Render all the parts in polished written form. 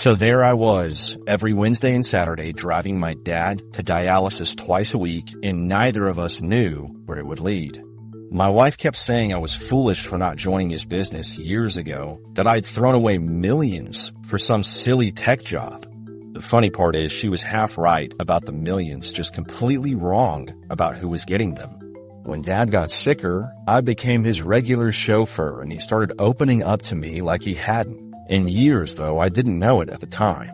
So there I was, every Wednesday and Saturday, driving my dad to dialysis twice a week, and neither of us knew where it would lead. My wife kept saying I was foolish for not joining his business years ago, that I'd thrown away millions for some silly tech job. The funny part is she was half right about the millions, just completely wrong about who was getting them. When Dad got sicker, I became his regular chauffeur, and he started opening up to me like he hadn't. In years, though, I didn't know it at the time.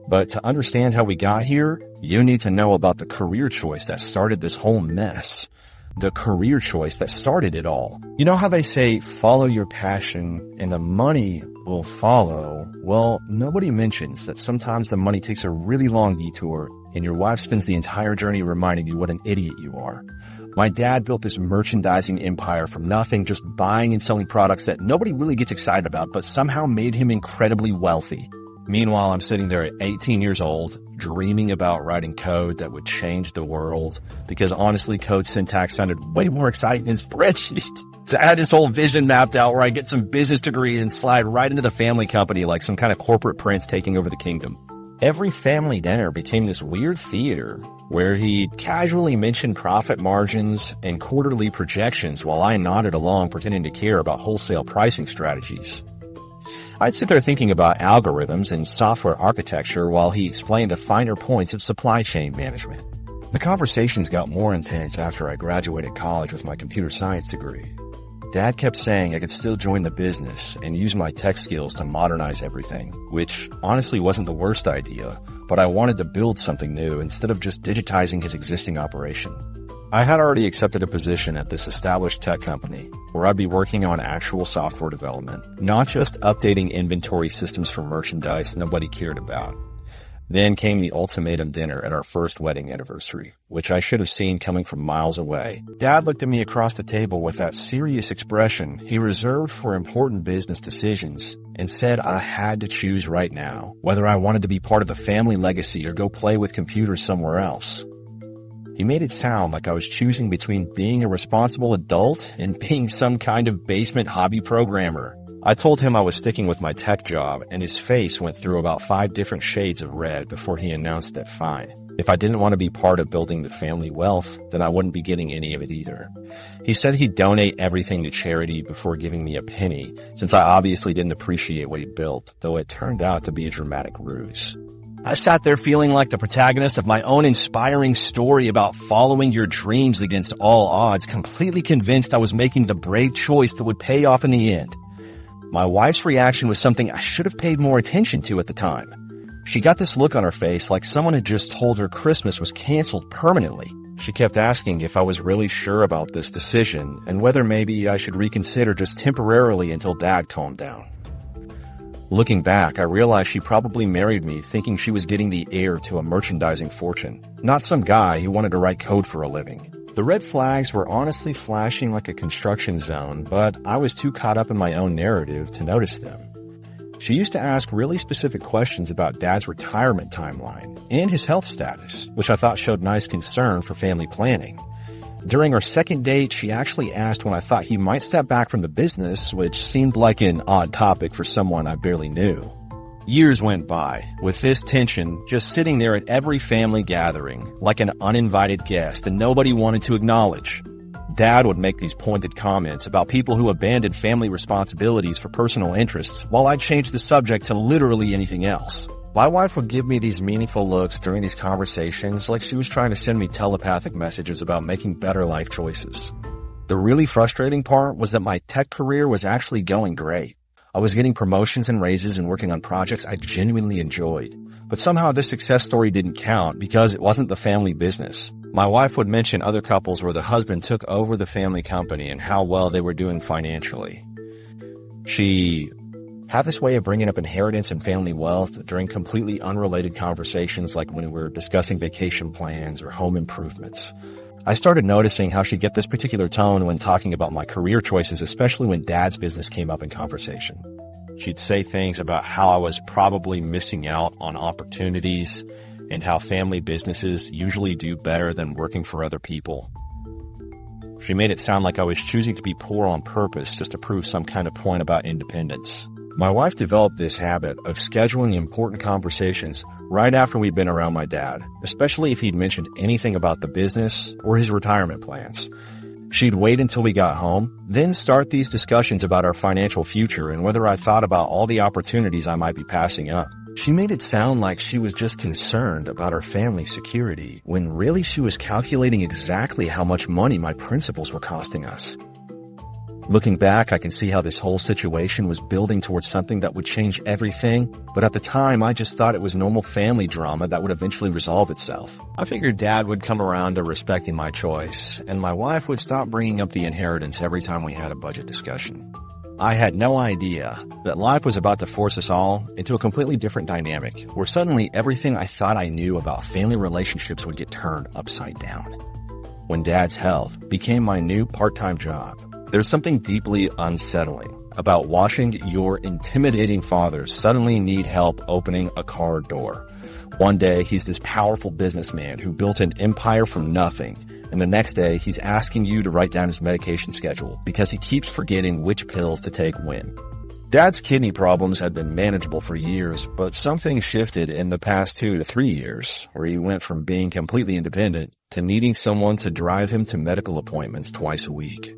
But to understand how we got here, you need to know about the career choice that started this whole mess. The career choice that started it all. You know how they say, follow your passion and the money will follow? Well, nobody mentions that sometimes the money takes a really long detour and your wife spends the entire journey reminding you what an idiot you are. My dad built this merchandising empire from nothing, just buying and selling products that nobody really gets excited about, but somehow made him incredibly wealthy. Meanwhile, I'm sitting there at 18 years old, dreaming about writing code that would change the world, because honestly, code syntax sounded way more exciting than spreadsheets. To add this whole vision mapped out where I get some business degree and slide right into the family company like some kind of corporate prince taking over the kingdom. Every family dinner became this weird theater where he casually mentioned profit margins and quarterly projections while I nodded along pretending to care about wholesale pricing strategies. I'd sit there thinking about algorithms and software architecture while he explained the finer points of supply chain management. The conversations got more intense after I graduated college with my computer science degree. Dad kept saying I could still join the business and use my tech skills to modernize everything, which honestly wasn't the worst idea, but I wanted to build something new instead of just digitizing his existing operation. I had already accepted a position at this established tech company where I'd be working on actual software development, not just updating inventory systems for merchandise nobody cared about. Then came the ultimatum dinner at our first wedding anniversary, which I should have seen coming from miles away. Dad looked at me across the table with that serious expression he reserved for important business decisions and said I had to choose right now, whether I wanted to be part of the family legacy or go play with computers somewhere else. He made it sound like I was choosing between being a responsible adult and being some kind of basement hobby programmer. I told him I was sticking with my tech job, and his face went through about 5 different shades of red before he announced that fine. If I didn't want to be part of building the family wealth, then I wouldn't be getting any of it either. He said he'd donate everything to charity before giving me a penny, since I obviously didn't appreciate what he built, though it turned out to be a dramatic ruse. I sat there feeling like the protagonist of my own inspiring story about following your dreams against all odds, completely convinced I was making the brave choice that would pay off in the end. My wife's reaction was something I should have paid more attention to at the time. She got this look on her face like someone had just told her Christmas was canceled permanently. She kept asking if I was really sure about this decision and whether maybe I should reconsider just temporarily until Dad calmed down. Looking back, I realized she probably married me thinking she was getting the heir to a merchandising fortune, not some guy who wanted to write code for a living. The red flags were honestly flashing like a construction zone, but I was too caught up in my own narrative to notice them. She used to ask really specific questions about Dad's retirement timeline and his health status, which I thought showed nice concern for family planning. During our second date, she actually asked when I thought he might step back from the business, which seemed like an odd topic for someone I barely knew. Years went by, with this tension just sitting there at every family gathering, like an uninvited guest and nobody wanted to acknowledge. Dad would make these pointed comments about people who abandoned family responsibilities for personal interests, while I'd change the subject to literally anything else. My wife would give me these meaningful looks during these conversations like she was trying to send me telepathic messages about making better life choices. The really frustrating part was that my tech career was actually going great. I was getting promotions and raises and working on projects I genuinely enjoyed. But somehow this success story didn't count because it wasn't the family business. My wife would mention other couples where the husband took over the family company and how well they were doing financially. She had this way of bringing up inheritance and family wealth during completely unrelated conversations like when we were discussing vacation plans or home improvements. I started noticing how she'd get this particular tone when talking about my career choices, especially when Dad's business came up in conversation. She'd say things about how I was probably missing out on opportunities and how family businesses usually do better than working for other people. She made it sound like I was choosing to be poor on purpose just to prove some kind of point about independence. My wife developed this habit of scheduling important conversations right after we'd been around my dad, especially if he'd mentioned anything about the business or his retirement plans. She'd wait until we got home, then start these discussions about our financial future and whether I thought about all the opportunities I might be passing up. She made it sound like she was just concerned about our family's security, when really she was calculating exactly how much money my principals were costing us. Looking back, I can see how this whole situation was building towards something that would change everything, but at the time, I just thought it was normal family drama that would eventually resolve itself. I figured Dad would come around to respecting my choice, and my wife would stop bringing up the inheritance every time we had a budget discussion. I had no idea that life was about to force us all into a completely different dynamic, where suddenly everything I thought I knew about family relationships would get turned upside down. When Dad's health became my new part-time job, there's something deeply unsettling about watching your intimidating father suddenly need help opening a car door. One day, he's this powerful businessman who built an empire from nothing, and the next day, he's asking you to write down his medication schedule because he keeps forgetting which pills to take when. Dad's kidney problems had been manageable for years, but something shifted in the past 2 to 3 years, where he went from being completely independent to needing someone to drive him to medical appointments twice a week.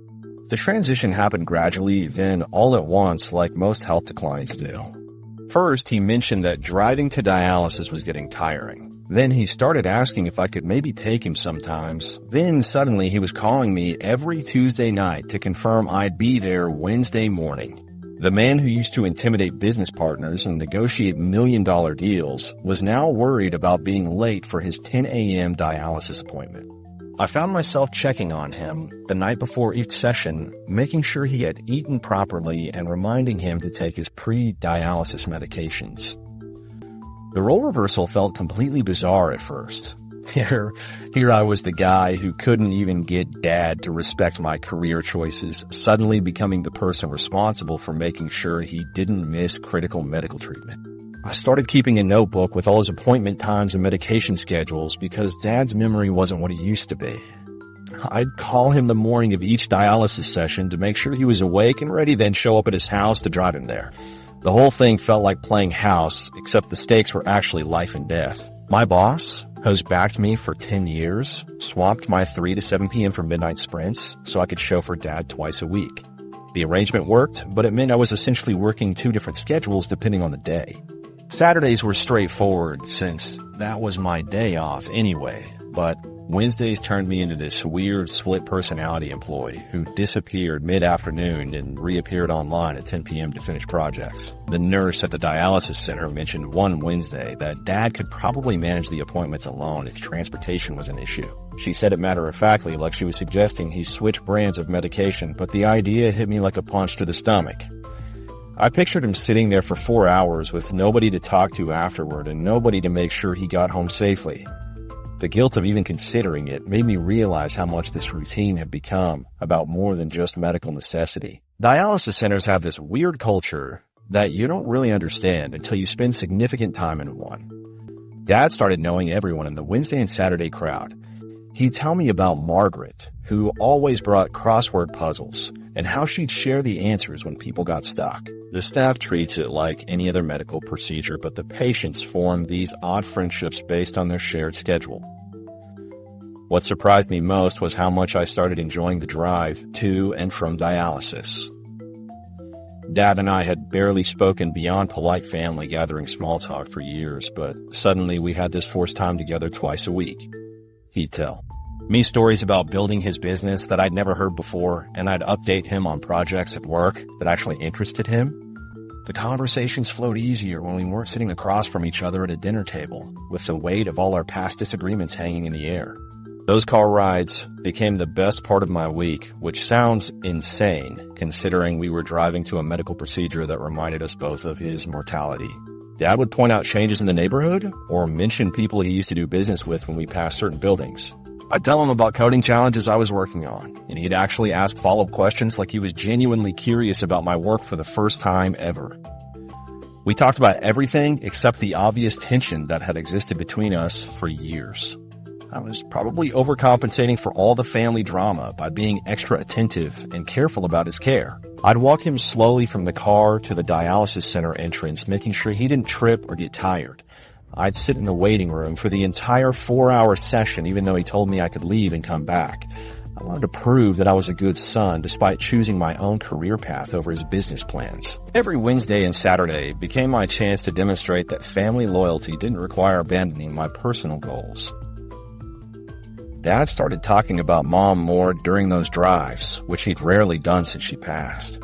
The transition happened gradually, then all at once, like most health declines do. First, he mentioned that driving to dialysis was getting tiring. Then he started asking if I could maybe take him sometimes. Then suddenly he was calling me every Tuesday night to confirm I'd be there Wednesday morning. The man who used to intimidate business partners and negotiate million-dollar deals was now worried about being late for his 10 a.m. dialysis appointment. I found myself checking on him the night before each session, making sure he had eaten properly and reminding him to take his pre-dialysis medications. The role reversal felt completely bizarre at first. Here I was, the guy who couldn't even get Dad to respect my career choices, suddenly becoming the person responsible for making sure he didn't miss critical medical treatment. I started keeping a notebook with all his appointment times and medication schedules because Dad's memory wasn't what it used to be. I'd call him the morning of each dialysis session to make sure he was awake and ready, then show up at his house to drive him there. The whole thing felt like playing house, except the stakes were actually life and death. My boss, who's backed me for 10 years, swapped my 3 to 7 p.m. for midnight sprints so I could chauffeur Dad twice a week. The arrangement worked, but it meant I was essentially working 2 different schedules depending on the day. Saturdays were straightforward since that was my day off anyway, but Wednesdays turned me into this weird split personality employee who disappeared mid-afternoon and reappeared online at 10 p.m. to finish projects. The nurse at the dialysis center mentioned one Wednesday that Dad could probably manage the appointments alone if transportation was an issue. She said it matter-of-factly, like she was suggesting he switch brands of medication, but the idea hit me like a punch to the stomach. I pictured him sitting there for 4 hours with nobody to talk to afterward and nobody to make sure he got home safely. The guilt of even considering it made me realize how much this routine had become about more than just medical necessity. Dialysis centers have this weird culture that you don't really understand until you spend significant time in one. Dad started knowing everyone in the Wednesday and Saturday crowd. He'd tell me about Margaret, who always brought crossword puzzles, and how she'd share the answers when people got stuck. The staff treats it like any other medical procedure, but the patients form these odd friendships based on their shared schedule. What surprised me most was how much I started enjoying the drive to and from dialysis. Dad and I had barely spoken beyond polite family gathering small talk for years, but suddenly we had this forced time together twice a week. He'd tell me stories about building his business that I'd never heard before, and I'd update him on projects at work that actually interested him. The conversations flowed easier when we weren't sitting across from each other at a dinner table, with the weight of all our past disagreements hanging in the air. Those car rides became the best part of my week, which sounds insane considering we were driving to a medical procedure that reminded us both of his mortality. Dad would point out changes in the neighborhood or mention people he used to do business with when we passed certain buildings. I'd tell him about coding challenges I was working on, and he'd actually ask follow-up questions like he was genuinely curious about my work for the first time ever. We talked about everything except the obvious tension that had existed between us for years. I was probably overcompensating for all the family drama by being extra attentive and careful about his care. I'd walk him slowly from the car to the dialysis center entrance, making sure he didn't trip or get tired. I'd sit in the waiting room for the entire 4-hour session, even though he told me I could leave and come back. I wanted to prove that I was a good son despite choosing my own career path over his business plans. Every Wednesday and Saturday became my chance to demonstrate that family loyalty didn't require abandoning my personal goals. Dad started talking about Mom more during those drives, which he'd rarely done since she passed.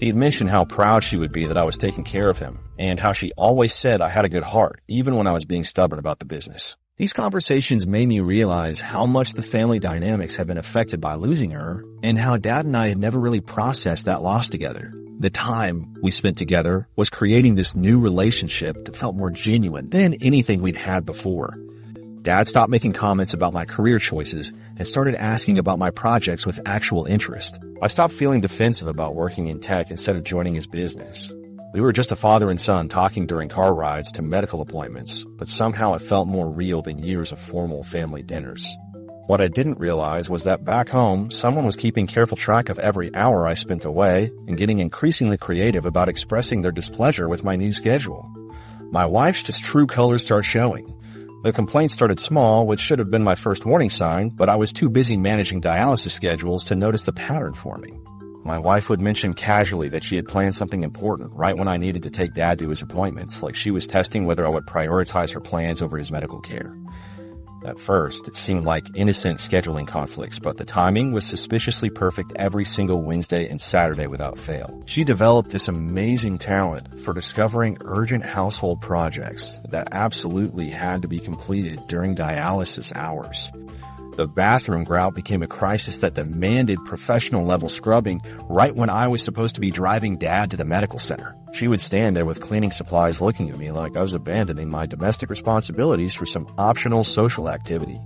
He'd mentioned how proud she would be that I was taking care of him, and how she always said I had a good heart, even when I was being stubborn about the business. These conversations made me realize how much the family dynamics had been affected by losing her, and how Dad and I had never really processed that loss together. The time we spent together was creating this new relationship that felt more genuine than anything we'd had before. Dad stopped making comments about my career choices and started asking about my projects with actual interest. I stopped feeling defensive about working in tech instead of joining his business. We were just a father and son talking during car rides to medical appointments, but somehow it felt more real than years of formal family dinners. What I didn't realize was that back home, someone was keeping careful track of every hour I spent away and getting increasingly creative about expressing their displeasure with my new schedule. My wife's true colors started showing. The complaints started small, which should have been my first warning sign, but I was too busy managing dialysis schedules to notice the pattern forming. My wife would mention casually that she had planned something important right when I needed to take Dad to his appointments, like she was testing whether I would prioritize her plans over his medical care. At first, it seemed like innocent scheduling conflicts, but the timing was suspiciously perfect every single Wednesday and Saturday without fail. She developed this amazing talent for discovering urgent household projects that absolutely had to be completed during dialysis hours. The bathroom grout became a crisis that demanded professional-level scrubbing right when I was supposed to be driving Dad to the medical center. She would stand there with cleaning supplies looking at me like I was abandoning my domestic responsibilities for some optional social activity.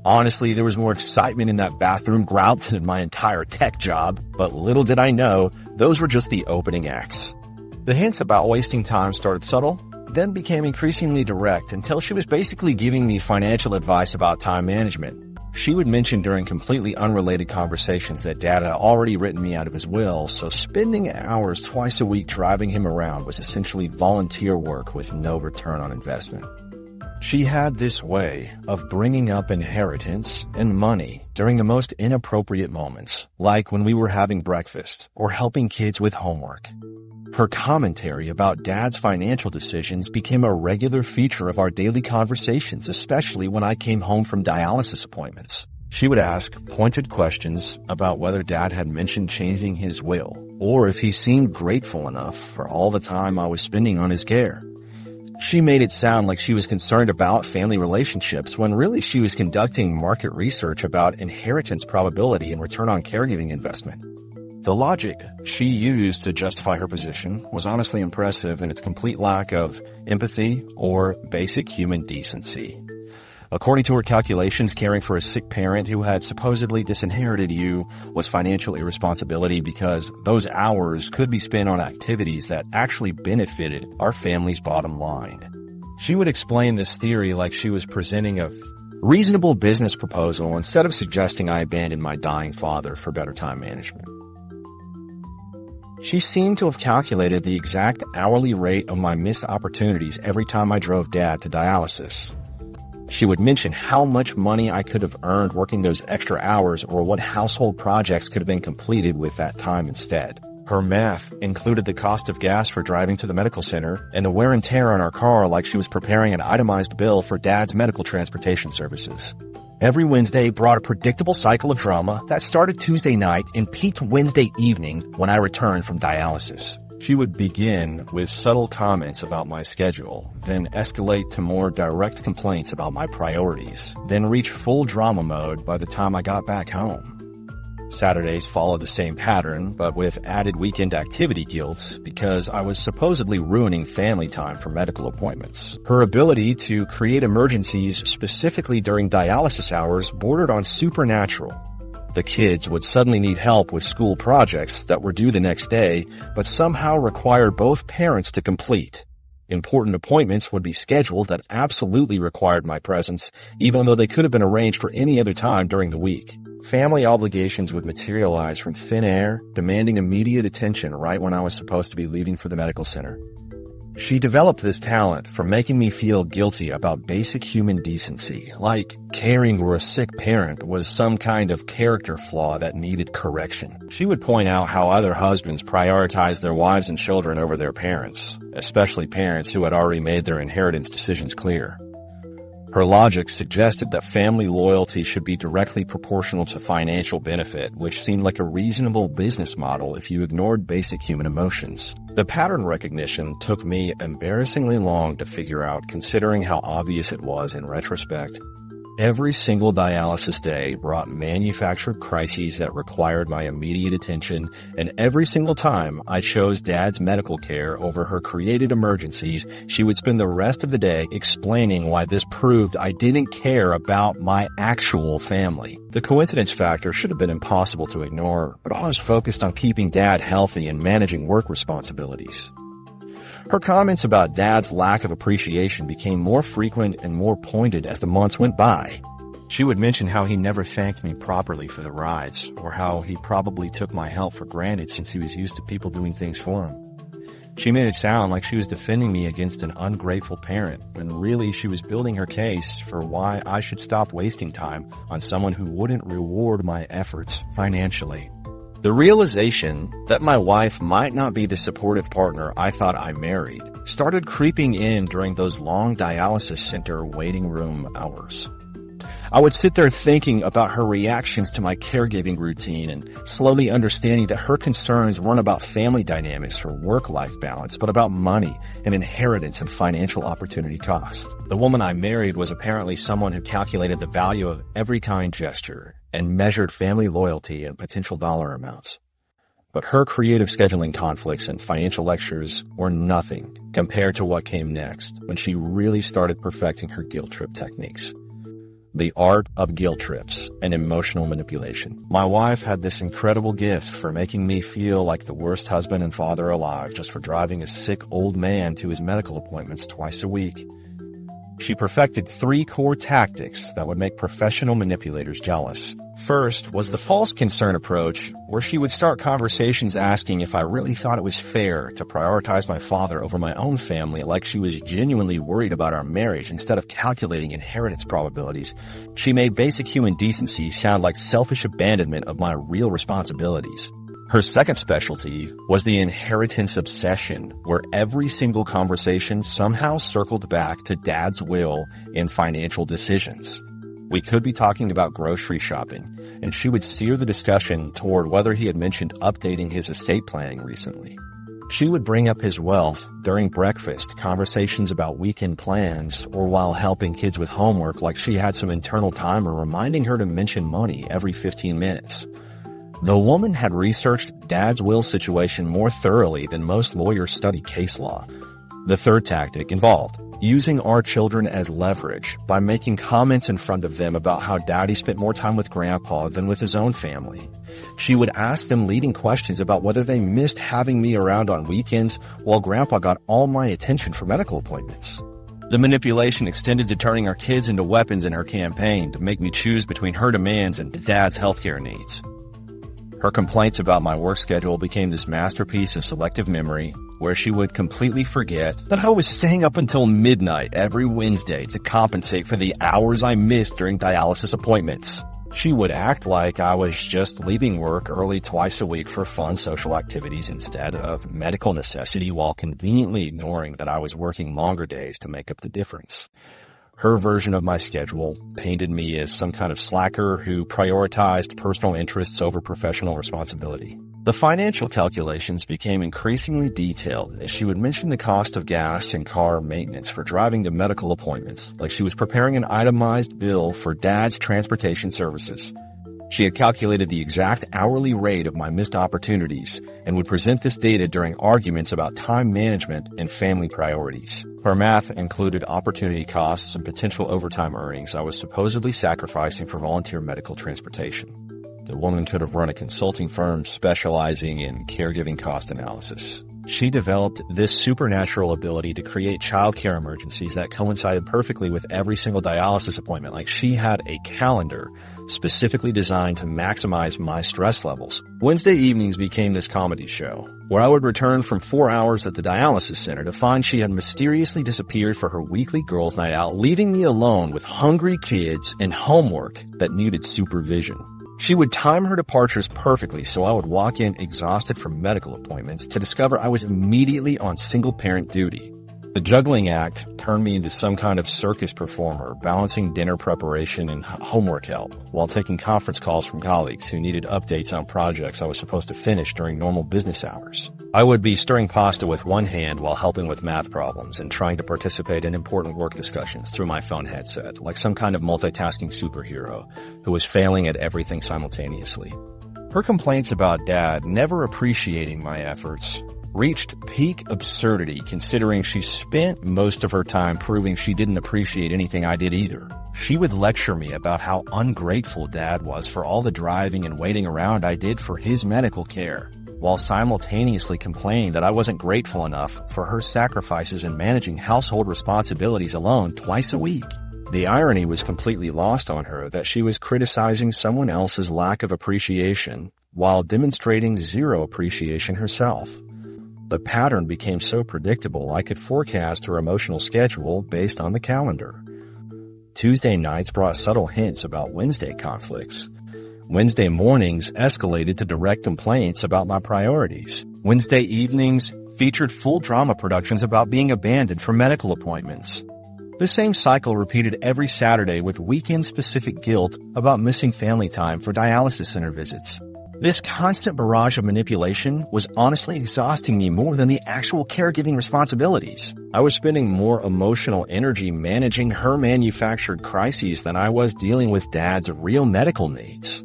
Honestly, there was more excitement in that bathroom grout than in my entire tech job, but little did I know, those were just the opening acts. The hints about wasting time started subtle, then became increasingly direct until she was basically giving me financial advice about time management. She would mention during completely unrelated conversations that Dad had already written me out of his will, so spending hours twice a week driving him around was essentially volunteer work with no return on investment. She had this way of bringing up inheritance and money during the most inappropriate moments, like when we were having breakfast or helping kids with homework. Her commentary about Dad's financial decisions became a regular feature of our daily conversations, especially when I came home from dialysis appointments. She would ask pointed questions about whether Dad had mentioned changing his will, or if he seemed grateful enough for all the time I was spending on his care. She made it sound like she was concerned about family relationships when really she was conducting market research about inheritance probability and return on caregiving investment. The logic she used to justify her position was honestly impressive in its complete lack of empathy or basic human decency. According to her calculations, caring for a sick parent who had supposedly disinherited you was financial irresponsibility because those hours could be spent on activities that actually benefited our family's bottom line. She would explain this theory like she was presenting a reasonable business proposal instead of suggesting I abandon my dying father for better time management. She seemed to have calculated the exact hourly rate of my missed opportunities every time I drove Dad to dialysis. She would mention how much money I could have earned working those extra hours or what household projects could have been completed with that time instead. Her math included the cost of gas for driving to the medical center and the wear and tear on our car like she was preparing an itemized bill for Dad's medical transportation services. Every Wednesday brought a predictable cycle of drama that started Tuesday night and peaked Wednesday evening when I returned from dialysis. She would begin with subtle comments about my schedule, then escalate to more direct complaints about my priorities, then reach full drama mode by the time I got back home. Saturdays followed the same pattern, but with added weekend activity guilt because I was supposedly ruining family time for medical appointments. Her ability to create emergencies specifically during dialysis hours bordered on supernatural. The kids would suddenly need help with school projects that were due the next day, but somehow required both parents to complete. Important appointments would be scheduled that absolutely required my presence, even though they could have been arranged for any other time during the week. Family obligations would materialize from thin air, demanding immediate attention right when I was supposed to be leaving for the medical center. She developed this talent for making me feel guilty about basic human decency, like caring for a sick parent was some kind of character flaw that needed correction. She would point out how other husbands prioritized their wives and children over their parents, especially parents who had already made their inheritance decisions clear. Her logic suggested that family loyalty should be directly proportional to financial benefit, which seemed like a reasonable business model if you ignored basic human emotions. The pattern recognition took me embarrassingly long to figure out, considering how obvious it was in retrospect. Every single dialysis day brought manufactured crises that required my immediate attention, and every single time I chose Dad's medical care over her created emergencies, she would spend the rest of the day explaining why this proved I didn't care about my actual family. The coincidence factor should have been impossible to ignore, but I was focused on keeping Dad healthy and managing work responsibilities. Her comments about Dad's lack of appreciation became more frequent and more pointed as the months went by. She would mention how he never thanked me properly for the rides, or how he probably took my help for granted since he was used to people doing things for him. She made it sound like she was defending me against an ungrateful parent, when really she was building her case for why I should stop wasting time on someone who wouldn't reward my efforts financially. The realization that my wife might not be the supportive partner I thought I married started creeping in during those long dialysis center waiting room hours. I would sit there thinking about her reactions to my caregiving routine and slowly understanding that her concerns weren't about family dynamics or work-life balance, but about money and inheritance and financial opportunity cost. The woman I married was apparently someone who calculated the value of every kind gesture and measured family loyalty and potential dollar amounts. But her creative scheduling conflicts and financial lectures were nothing compared to what came next when she really started perfecting her guilt trip techniques. The art of guilt trips and emotional manipulation. My wife had this incredible gift for making me feel like the worst husband and father alive just for driving a sick old man to his medical appointments twice a week. She perfected 3 core tactics that would make professional manipulators jealous. First was the false concern approach, where she would start conversations asking if I really thought it was fair to prioritize my father over my own family, like she was genuinely worried about our marriage instead of calculating inheritance probabilities. She made basic human decency sound like selfish abandonment of my real responsibilities. Her second specialty was the inheritance obsession, where every single conversation somehow circled back to Dad's will in financial decisions. We could be talking about grocery shopping, and she would steer the discussion toward whether he had mentioned updating his estate planning recently. She would bring up his wealth during breakfast, conversations about weekend plans, or while helping kids with homework like she had some internal timer reminding her to mention money every 15 minutes. The woman had researched Dad's will situation more thoroughly than most lawyers study case law. The third tactic involved using our children as leverage by making comments in front of them about how Daddy spent more time with Grandpa than with his own family. She would ask them leading questions about whether they missed having me around on weekends while Grandpa got all my attention for medical appointments. The manipulation extended to turning our kids into weapons in her campaign to make me choose between her demands and Dad's healthcare needs. Her complaints about my work schedule became this masterpiece of selective memory, where she would completely forget that I was staying up until midnight every Wednesday to compensate for the hours I missed during dialysis appointments. She would act like I was just leaving work early twice a week for fun social activities instead of medical necessity, while conveniently ignoring that I was working longer days to make up the difference. Her version of my schedule painted me as some kind of slacker who prioritized personal interests over professional responsibility. The financial calculations became increasingly detailed as she would mention the cost of gas and car maintenance for driving to medical appointments, like she was preparing an itemized bill for Dad's transportation services. She had calculated the exact hourly rate of my missed opportunities and would present this data during arguments about time management and family priorities. Her math included opportunity costs and potential overtime earnings I was supposedly sacrificing for volunteer medical transportation. The woman could have run a consulting firm specializing in caregiving cost analysis. She developed this supernatural ability to create childcare emergencies that coincided perfectly with every single dialysis appointment. Like, she had a calendar specifically designed to maximize my stress levels. Wednesday evenings became this comedy show, where I would return from 4 hours at the dialysis center to find she had mysteriously disappeared for her weekly girls' night out, leaving me alone with hungry kids and homework that needed supervision. She would time her departures perfectly, so I would walk in exhausted from medical appointments to discover I was immediately on single-parent duty. The juggling act turned me into some kind of circus performer, balancing dinner preparation and homework help, while taking conference calls from colleagues who needed updates on projects I was supposed to finish during normal business hours. I would be stirring pasta with one hand while helping with math problems and trying to participate in important work discussions through my phone headset, like some kind of multitasking superhero who was failing at everything simultaneously. Her complaints about Dad never appreciating my efforts reached peak absurdity, considering she spent most of her time proving she didn't appreciate anything I did either. She would lecture me about how ungrateful Dad was for all the driving and waiting around I did for his medical care, while simultaneously complaining that I wasn't grateful enough for her sacrifices in managing household responsibilities alone twice a week. The irony was completely lost on her that she was criticizing someone else's lack of appreciation while demonstrating zero appreciation herself. The pattern became so predictable I could forecast her emotional schedule based on the calendar. Tuesday nights brought subtle hints about Wednesday conflicts. Wednesday mornings escalated to direct complaints about my priorities. Wednesday evenings featured full drama productions about being abandoned for medical appointments. The same cycle repeated every Saturday, with weekend-specific guilt about missing family time for dialysis center visits. This constant barrage of manipulation was honestly exhausting me more than the actual caregiving responsibilities. I was spending more emotional energy managing her manufactured crises than I was dealing with Dad's real medical needs.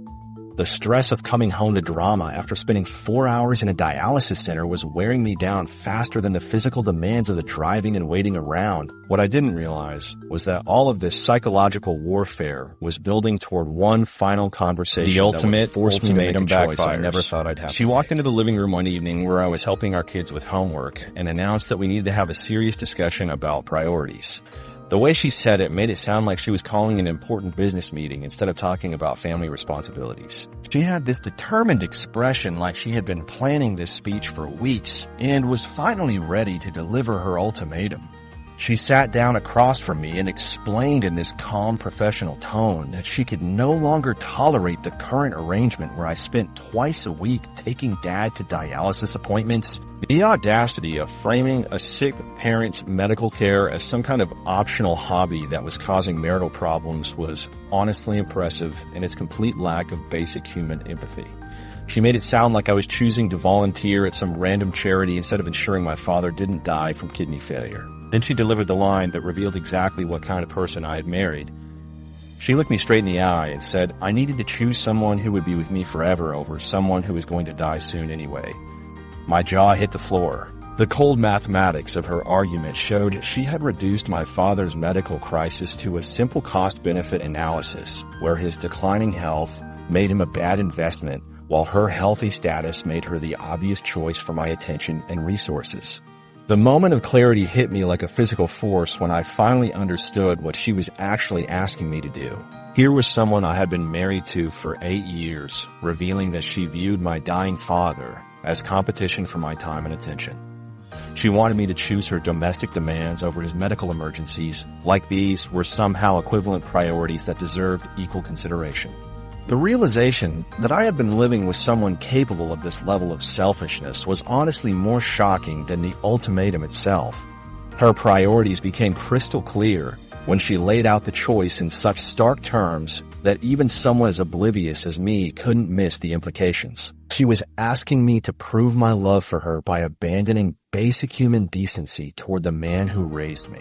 The stress of coming home to drama after spending 4 hours in a dialysis center was wearing me down faster than the physical demands of the driving and waiting around. What I didn't realize was that all of this psychological warfare was building toward one final conversation. The ultimate ultimatum backfires. I never thought I'd have. She walked into the living room one evening where I was helping our kids with homework and announced that we needed to have a serious discussion about priorities. The way she said it made it sound like she was calling an important business meeting instead of talking about family responsibilities. She had this determined expression like she had been planning this speech for weeks and was finally ready to deliver her ultimatum. She sat down across from me and explained in this calm professional tone that she could no longer tolerate the current arrangement where I spent twice a week taking Dad to dialysis appointments. The audacity of framing a sick parent's medical care as some kind of optional hobby that was causing marital problems was honestly impressive in its complete lack of basic human empathy. She made it sound like I was choosing to volunteer at some random charity instead of ensuring my father didn't die from kidney failure. Then she delivered the line that revealed exactly what kind of person I had married. She looked me straight in the eye and said I needed to choose someone who would be with me forever over someone who was going to die soon anyway. My jaw hit the floor. The cold mathematics of her argument showed she had reduced my father's medical crisis to a simple cost-benefit analysis, where his declining health made him a bad investment, while her healthy status made her the obvious choice for my attention and resources. The moment of clarity hit me like a physical force when I finally understood what she was actually asking me to do. Here was someone I had been married to for 8 years, revealing that she viewed my dying father as competition for my time and attention. She wanted me to choose her domestic demands over his medical emergencies, like these were somehow equivalent priorities that deserved equal consideration. The realization that I had been living with someone capable of this level of selfishness was honestly more shocking than the ultimatum itself. Her priorities became crystal clear when she laid out the choice in such stark terms that even someone as oblivious as me couldn't miss the implications. She was asking me to prove my love for her by abandoning basic human decency toward the man who raised me.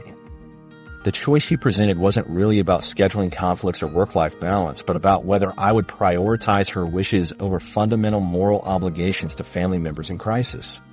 The choice she presented wasn't really about scheduling conflicts or work-life balance, but about whether I would prioritize her wishes over fundamental moral obligations to family members in crisis.